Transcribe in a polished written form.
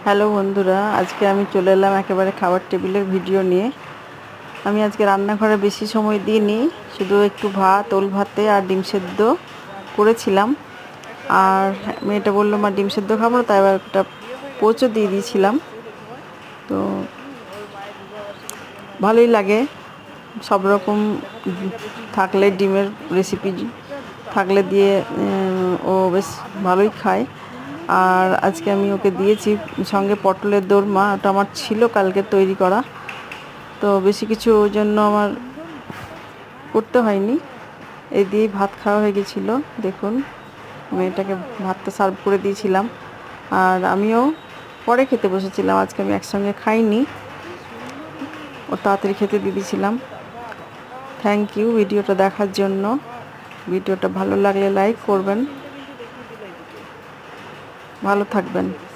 Hello বন্ধুরা, আজকে আমি চলে এলাম একেবারে খাবার টেবিলের ভিডিও নিয়ে। আমি আজকে রান্নাঘরে বেশি সময় দিইনি, শুধু একটু ভাত, ওল ভাতে আর ডিম সেদ্ধ করেছিলাম। আর মেয়েটা বললো মা ডিম সেদ্ধ খাবো না, তাই একটা পোচও দিয়ে দিয়েছিলাম। তো ভালোই লাগে সব রকম থাকলে, ডিমের রেসিপি থাকলে দিয়ে ও বেশ ভালোই খায়। আর আজকে আমি ওকে দিয়েছি সঙ্গে পটলের দোরমা, ওটা আমার ছিল কালকে তৈরি করা, তো বেশি কিছু ওই জন্য আমার করতে হয়নি। এই দিয়েই ভাত খাওয়া হয়ে গেছিলো। দেখুন, মেয়েটাকে ভাতটা সার্ভ করে দিয়েছিলাম আর আমিও পরে খেতে বসেছিলাম। আজকে আমি একসঙ্গে খাইনি, ও তাড়াতাড়ি খেতে দিয়ে দিয়েছিলাম। থ্যাংক ইউ ভিডিওটা দেখার জন্য। ভিডিওটা ভালো লাগলে লাইক করবেন, ভালো থাকবেন।